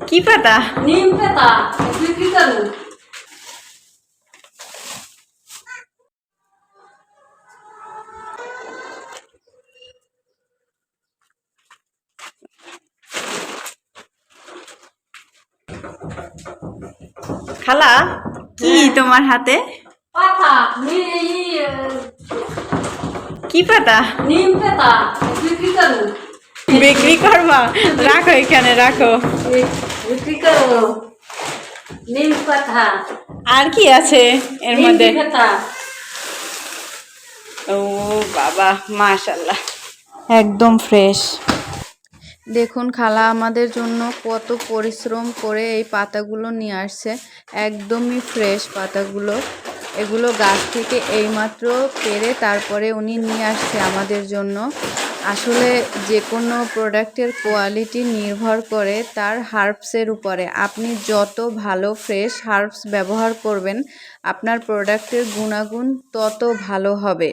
কি পাতা? নিম পাতা বিক্রি করুন। খালা কি তোমার হাতে? পাতা কি পাতা? নিম পাতা বিক্রি করুন। বিক্রি করবা? রাখো, এখানে রাখো। বিক্রি করো নিম পাতা। আর কি আছে এর নিম মধ্যে? পাতা। ও বাবা, মাশাআল্লাহ, একদম ফ্রেশ। দেখুন খালা আমাদের জন্য কত পরিশ্রম করে এই পাতাগুলো নিয়ে আসছে। একদমই ফ্রেশ পাতাগুলো। এগুলো গাছ থেকে এইমাত্র পেড়ে তারপরে উনি নিয়ে আসছে আমাদের জন্য। আসলে যে কোনো প্রোডাক্টের কোয়ালিটি নির্ভর করে তার হার্বসের উপরে। আপনি যত ভালো ফ্রেশ হার্বস ব্যবহার করবেন, আপনার প্রোডাক্টের গুণাগুণ তত ভালো হবে।